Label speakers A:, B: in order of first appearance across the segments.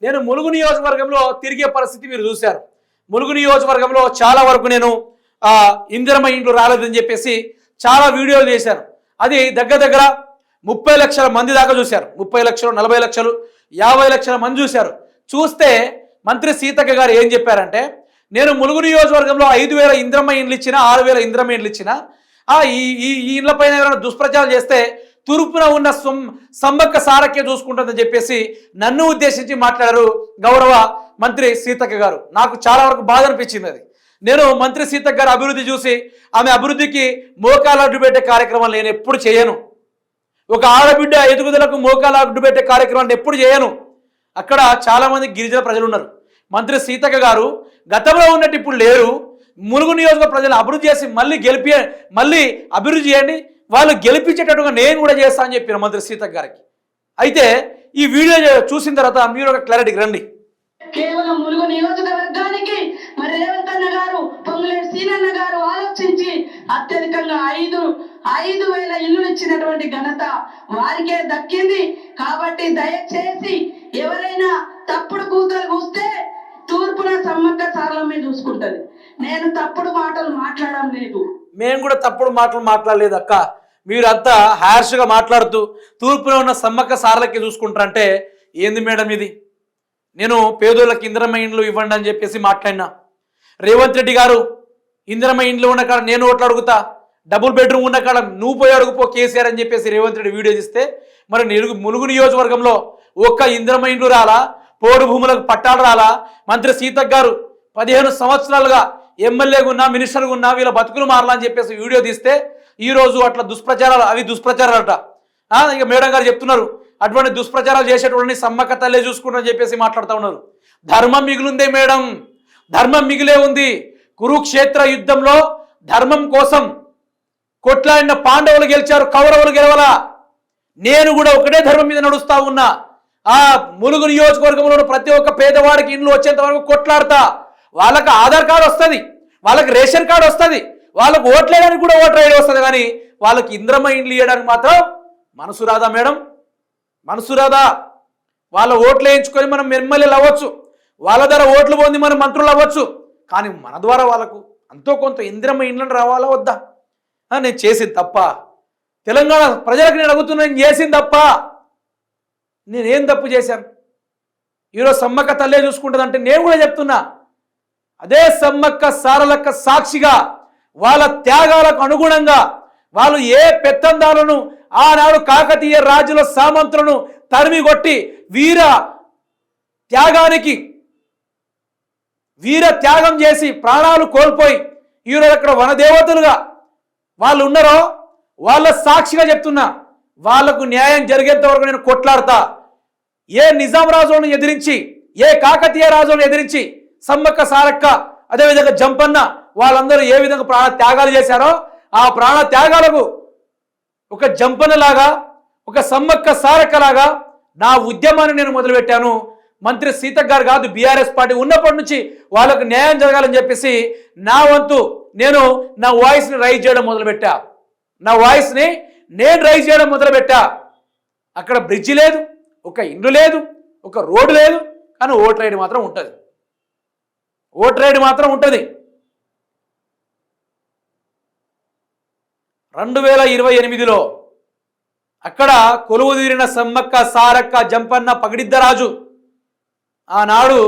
A: నేను ములుగు నియోజకవర్గంలో తిరిగే పరిస్థితి మీరు చూశారు. ములుగు నియోజకవర్గంలో చాలా వరకు నేను ఇందిరమ్మ ఇండ్లు రాలేదని చెప్పేసి చాలా వీడియోలు చేశాను. అది దగ్గర 30 లక్షల మంది దాకా చూశారు. 30 లక్షలు, 40 లక్షలు, 50 లక్షల మంది చూశారు. చూస్తే మంత్రి సీతక్క గారు ఏం చెప్పారంటే, నేను ములుగు నియోజకవర్గంలో 5,000 ఇందిరమ్మ ఇండ్లు ఇచ్చినా, 6,000 ఇందిరమ్మ ఇండ్లు ఇచ్చినా ఈ ఇండ్ల పైన ఎవరైనా దుష్ప్రచారం చేస్తే తూర్పున ఉన్న సమ్మక్క సారక్కే చూసుకుంటుందని చెప్పేసి నన్ను ఉద్దేశించి మాట్లాడారు గౌరవ మంత్రి సీతక్క గారు. నాకు చాలా వరకు బాధ అనిపించింది. అది నేను మంత్రి సీతక్క గారు అభివృద్ధి చూసి ఆమె అభివృద్ధికి మోకాలు అడ్డు పెట్టే కార్యక్రమం నేను ఎప్పుడు చేయను. ఒక ఆడబిడ్డ ఎదుగుదలకు మోకాలు అడ్డు పెట్టే కార్యక్రమాన్ని ఎప్పుడు చేయను. అక్కడ చాలామంది గిరిజన ప్రజలు ఉన్నారు. మంత్రి సీతక్క గారు గతంలో ఉన్నట్టు ఇప్పుడు లేరు. ములుగు నియోజకవర్గ ప్రజలు అభివృద్ధి చేసి మళ్ళీ అభివృద్ధి చేయండి, వాళ్ళు గెలిపించేటట్టుగా నేను కూడా చేస్తా అని చెప్పిన మంత్రి సీతక్క గారికి. అయితే ఈ వీడియో చూసిన తర్వాత మీరు ఒక క్లారిటీకి రండి.
B: కేవలం ములుగు నియోజకవర్గానికి మరి రేవంత్ అన్న గారు, పొంగులేటి సీనన్న గారు ఆలోచించి అత్యధికంగా 5,000 ఇల్లు ఇచ్చినటువంటి ఘనత వారికే దక్కింది. కాబట్టి దయచేసి ఎవరైనా తప్పుడు కూతలు కూస్తే తూర్పున సమ్మక్క సారలమ్మే చూసుకుంటది. నేను తప్పుడు మాటలు మాట్లాడడం లేదు.
A: మేము కూడా తప్పుడు మాటలు మాట్లాడలేదు అక్క. మీరంతా హ్యార్ష్గా మాట్లాడుతూ తూర్పున ఉన్న సమ్మక్క సారలకి చూసుకుంటారంటే ఏంది మేడం ఇది? నేను పేదోళ్ళకి ఇందిరమ్మ ఇండ్లు ఇవ్వండి అని చెప్పేసి మాట్లాడినా. రేవంత్ రెడ్డి గారు ఇందిరమ్మ ఇండ్లు ఉన్న కాడ నేను ఓట్లు అడుగుతా, డబుల్ బెడ్రూమ్ ఉన్న కాడ నువ్వు పోయి అడుగుపో కేసీఆర్ అని చెప్పేసి రేవంత్ రెడ్డి వీడియో ఇస్తే, మరి ములుగు నియోజకవర్గంలో ఒక్క ఇందిరమ్మ ఇండ్లు రాలా, పోడు భూములకు పట్టాలు రాలా? మంత్రి సీతక్క గారు 15 సంవత్సరాలుగా ఎమ్మెల్యేగా ఉన్నా, మినిస్టర్గా ఉన్నా, వీళ్ళ బతుకులు మారాలా అని చెప్పేసి వీడియో తీస్తే ఈరోజు అట్లా దుష్ప్రచారాలు, అవి దుష్ప్రచారాలట. ఇక మేడం గారు చెప్తున్నారు, అటువంటి దుష్ప్రచారాలు చేసేటువంటి సమ్మక్క తల్లే చూసుకుంటారని చెప్పేసి మాట్లాడుతూ ఉన్నారు. ధర్మం మిగిలిందే మేడం, ధర్మం మిగిలే ఉంది. కురుక్షేత్ర యుద్ధంలో ధర్మం కోసం కొట్లాడిన పాండవులు గెలిచారు, కౌరవులు గెలవలా. నేను కూడా ఒకటే ధర్మం మీద నడుస్తా ఉన్నా. ఆ ములుగు నియోజకవర్గంలో ప్రతి ఒక్క పేదవాడికి ఇండ్లు వచ్చేంత వరకు కొట్లాడతా. వాళ్ళకి ఆధార్ కార్డు వస్తుంది, వాళ్ళకి రేషన్ కార్డు వస్తుంది, వాళ్ళకు ఓట్లు వేయడానికి కూడా ఓటర్ ఐడి వస్తుంది. కానీ వాళ్ళకి ఇందిరమ్మ ఇండ్లు ఇవ్వడానికి మాత్రం మనసు రాదా మేడం? మనసు రాదా? వాళ్ళ ఓట్లు వేయించుకొని మనం ఎమ్మెల్యేలు అవ్వచ్చు, వాళ్ళ ద్వారా ఓట్లు పొంది మనం మంత్రులు అవ్వచ్చు. కానీ మన ద్వారా వాళ్ళకు అంతో కొంత ఇందిరమ్మ ఇండ్లను రావాలా వద్దా? నేను చేసింది తప్ప, తెలంగాణ ప్రజలకు నేను అడుగుతున్నా, నేను చేసింది తప్ప. నేనేం తప్పు చేశాను? ఈరోజు సమ్మక్క తల్లే చూసుకుంటుందంటే నేను కూడా చెప్తున్నా, అదే సమ్మక్క సారలక్క సాక్షిగా వాళ్ళ త్యాగాలకు అనుగుణంగా వాళ్ళు ఏ పెత్తందాలను ఆనాడు కాకతీయ రాజుల సామంతులను తరిమి కొట్టి వీర త్యాగం చేసి ప్రాణాలు కోల్పోయి ఈరోజు అక్కడ వనదేవతలుగా వాళ్ళు ఉన్నారో వాళ్ళ సాక్షిగా చెప్తున్నా, వాళ్లకు న్యాయం జరిగేంత వరకు నేను కొట్లాడతా. ఏ నిజాం రాజులను ఎదిరించి, ఏ కాకతీయ రాజులను ఎదిరించి సమ్మక్క సారక్క అదేవిధంగా జంపన్న వాళ్ళందరూ ఏ విధంగా ప్రాణ త్యాగాలు చేశారో ఆ ప్రాణ త్యాగాలకు ఒక జంపన్నలాగా, ఒక సమ్మక్క సారక్కలాగా నా ఉద్యమాన్ని నేను మొదలుపెట్టాను. మంత్రి సీతక్క గారు కాదు, బీఆర్ఎస్ పార్టీ ఉన్నప్పటి నుంచి వాళ్ళకు న్యాయం జరగాలని చెప్పేసి నా వంతు నేను నా వాయిస్ని రైజ్ చేయడం మొదలుపెట్టా. నా వాయిస్ని నేను రైజ్ చేయడం మొదలుపెట్టా. అక్కడ బ్రిడ్జి లేదు, ఒక ఇండ్లు లేదు, ఒక రోడ్డు లేదు, కానీ ఓటర్ ఐడి మాత్రం ఉంటుంది. ఓటర్ ఐడి మాత్రం ఉంటుంది. 2028లో అక్కడ కొలువు తీరిన సమ్మక్క సారక్క జంపన్న పగిడిద్దరాజు ఆనాడు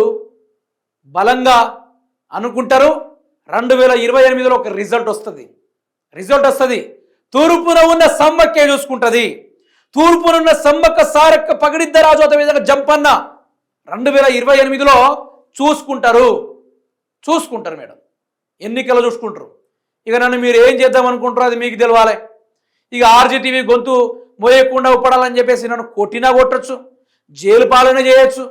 A: బలంగా అనుకుంటారు. 2028లో ఒక రిజల్ట్ వస్తుంది. తూర్పున ఉన్న సమ్మక్కే చూసుకుంటుంది. తూర్పునున్న సమ్మక్క సారక్క పగిడిద్దరాజు అదే విధంగా జంపన్న 2028లో చూసుకుంటారు మేడం. ఎన్నికలు చూసుకుంటారు. ఇక నన్ను మీరు ఏం చేద్దాం అనుకుంటారో అది మీకు తెలవాలి. ఇక ఆర్జీటీవీ గొంతు మోయకుండా ఉపడాలని చెప్పేసి నన్ను కొట్టినా కొట్టచ్చు, జైలు పాలన చేయొచ్చు,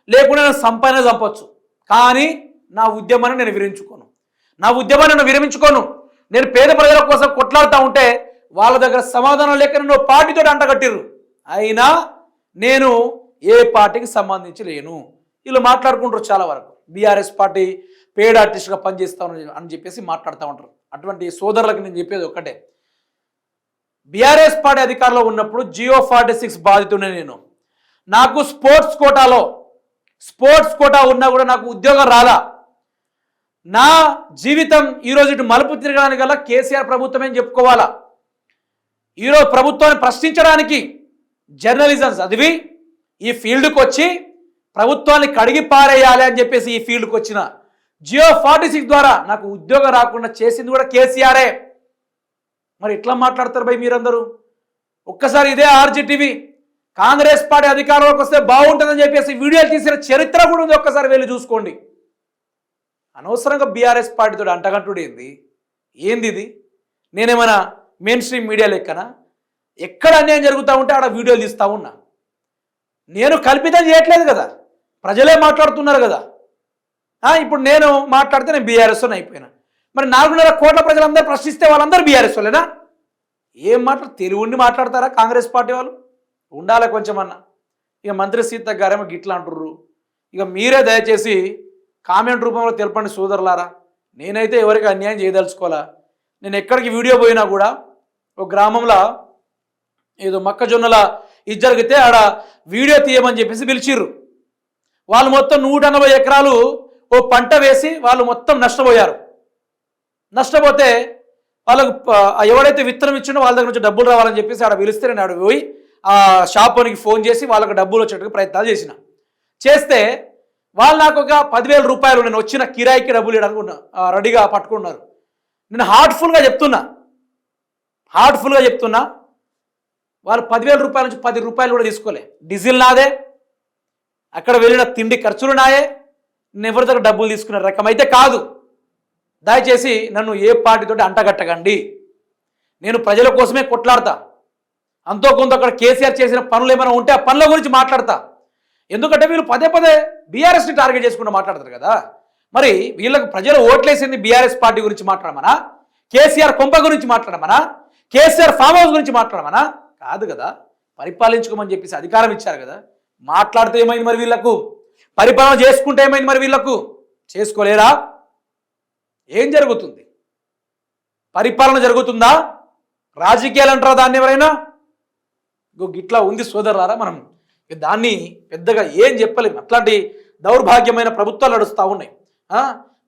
A: లేకుండా నన్ను చంపచ్చు. కానీ నా ఉద్యమాన్ని నేను విరమించుకోను. నేను పేద ప్రజల కోసం కొట్లాడుతూ ఉంటే వాళ్ళ దగ్గర సమాధానం లేక నన్ను పార్టీతో అంటగట్టిర్రు. అయినా నేను ఏ పార్టీకి సంబంధించి లేను. వీళ్ళు మాట్లాడుకుంటారు చాలా వరకు. బీఆర్ఎస్ పార్టీ పేడ్ ఆర్టిస్ట్గా పనిచేస్తాను అని చెప్పేసి మాట్లాడుతూ ఉంటారు. అటువంటి సోదరులకు నేను చెప్పేది ఒక్కటే, బీఆర్ఎస్ పార్టీ అధికారంలో ఉన్నప్పుడు జియో 46 బాధితుడిని నేను. నాకు స్పోర్ట్స్ కోటాలో స్పోర్ట్స్ కోటా ఉన్నా కూడా నాకు ఉద్యోగం రాలా. నా జీవితం ఈరోజు ఇటు మలుపు తిరగడానికి గల కేసీఆర్ ప్రభుత్వమే చెప్పుకోవాలా. ఈరోజు ప్రభుత్వాన్ని ప్రశ్నించడానికి జర్నలిజం చదివి ఈ ఫీల్డ్కి వచ్చి ప్రభుత్వాన్ని కడిగి పారేయాలి అని చెప్పేసి ఈ ఫీల్డ్కి వచ్చిన జియో 46 ద్వారా నాకు ఉద్యోగం రాకుండా చేసింది కూడా కేసీఆరే. మరి ఎట్లా మాట్లాడతారు భయ్ మీరందరూ? ఒక్కసారి ఇదే ఆర్జీటీవీ కాంగ్రెస్ పార్టీ అధికారంలోకి వస్తే బాగుంటుందని చెప్పేసి వీడియోలు తీసిన చరిత్ర కూడా ఉంది, ఒక్కసారి వెళ్ళి చూసుకోండి. అనవసరంగా బీఆర్ఎస్ పార్టీతో అంటగంటుడు ఏంది ఇది? నేనేమైనా మెయిన్ స్ట్రీమ్ మీడియా లెక్కనా? ఎక్కడ అన్యాయం జరుగుతూ ఉంటే ఆడ వీడియోలు తీస్తూ ఉన్నా. నేను కల్పితం చేయట్లేదు కదా, ప్రజలే మాట్లాడుతున్నారు కదా. ఇప్పుడు నేను మాట్లాడితే నేను బీఆర్ఎస్ అయిపోయినా, మరి 4.5 కోట్ల ప్రజలందరూ ప్రశ్నిస్తే వాళ్ళందరూ బీఆర్ఎస్ వాళ్ళేనా? ఏం తెలివి ఉండి మాట్లాడతారా కాంగ్రెస్ పార్టీ వాళ్ళు? ఉండాలి కొంచెమన్నా. ఇక మంత్రి సీతక్క గారేమో గిట్లా అంటుర్రు. ఇక మీరే దయచేసి కామెంట్ రూపంలో తెలపండి సోదరులారా. నేనైతే ఎవరికి అన్యాయం చేయదలుచుకోవాలా. నేను ఎక్కడికి వీడియో పోయినా కూడా ఒక గ్రామంలో ఏదో మొక్కజొన్నల ఇది జరిగితే ఆడ వీడియో తీయమని చెప్పేసి పిలిచిర్రు. వాళ్ళు మొత్తం 180 ఎకరాలు ఓ పంట వేసి వాళ్ళు మొత్తం నష్టపోయారు. నష్టపోతే వాళ్ళకు ఎవరైతే విత్తనం ఇచ్చిండో వాళ్ళ దగ్గర నుంచి డబ్బులు రావాలని చెప్పేసి ఆడ పిలిస్తే నేను ఆడ పోయి ఆ షాపునికి ఫోన్ చేసి వాళ్ళకు డబ్బులు వచ్చేట్టుగా ప్రయత్నాలు చేస్తే వాళ్ళు నాకు ఒక 10,000 రూపాయలు నేను వచ్చిన కిరాయికి డబ్బులు ఇవ్వడానికి రెడీగా పట్టుకున్నారు. నేను హార్ట్ఫుల్గా చెప్తున్నా వాళ్ళు 10,000 రూపాయల నుంచి 10 రూపాయలు కూడా తీసుకోలే. డీజిల్ నాదే, అక్కడ వెళ్ళిన తిండి ఖర్చులు నాయే. నేను ఎవరి దగ్గర డబ్బులు తీసుకునే రకం అయితే కాదు. దయచేసి నన్ను ఏ పార్టీతోటి అంటగట్టకండి. నేను ప్రజల కోసమే కొట్లాడతా. అంతో కొంత అక్కడ కేసీఆర్ చేసిన పనులు ఏమైనా ఉంటే ఆ పనుల గురించి మాట్లాడతా. ఎందుకంటే వీళ్ళు పదే బీఆర్ఎస్ని టార్గెట్ చేసుకుంటూ మాట్లాడతారు కదా. మరి వీళ్ళకి ప్రజలు ఓట్లేసింది బీఆర్ఎస్ పార్టీ గురించి మాట్లాడమనా, కేసీఆర్ కొంప గురించి మాట్లాడమనా, కేసీఆర్ ఫామ్ హౌస్ గురించి మాట్లాడమనా? కాదు కదా. పరిపాలించుకోమని చెప్పేసి అధికారం ఇచ్చారు కదా. మాట్లాడితే ఏమైంది మరి వీళ్ళకు? పరిపాలన చేసుకుంటే ఏమైంది మరి వీళ్ళకు? చేసుకోలేరా? ఏం జరుగుతుంది? పరిపాలన జరుగుతుందా? రాజకీయాలు అంటారా దాన్ని ఎవరైనా? గిట్లా ఉంది సోదరులారా. మనం దాన్ని పెద్దగా ఏం చెప్పలేము. అట్లాంటి దౌర్భాగ్యమైన ప్రభుత్వాలు నడుస్తూ ఉన్నాయి.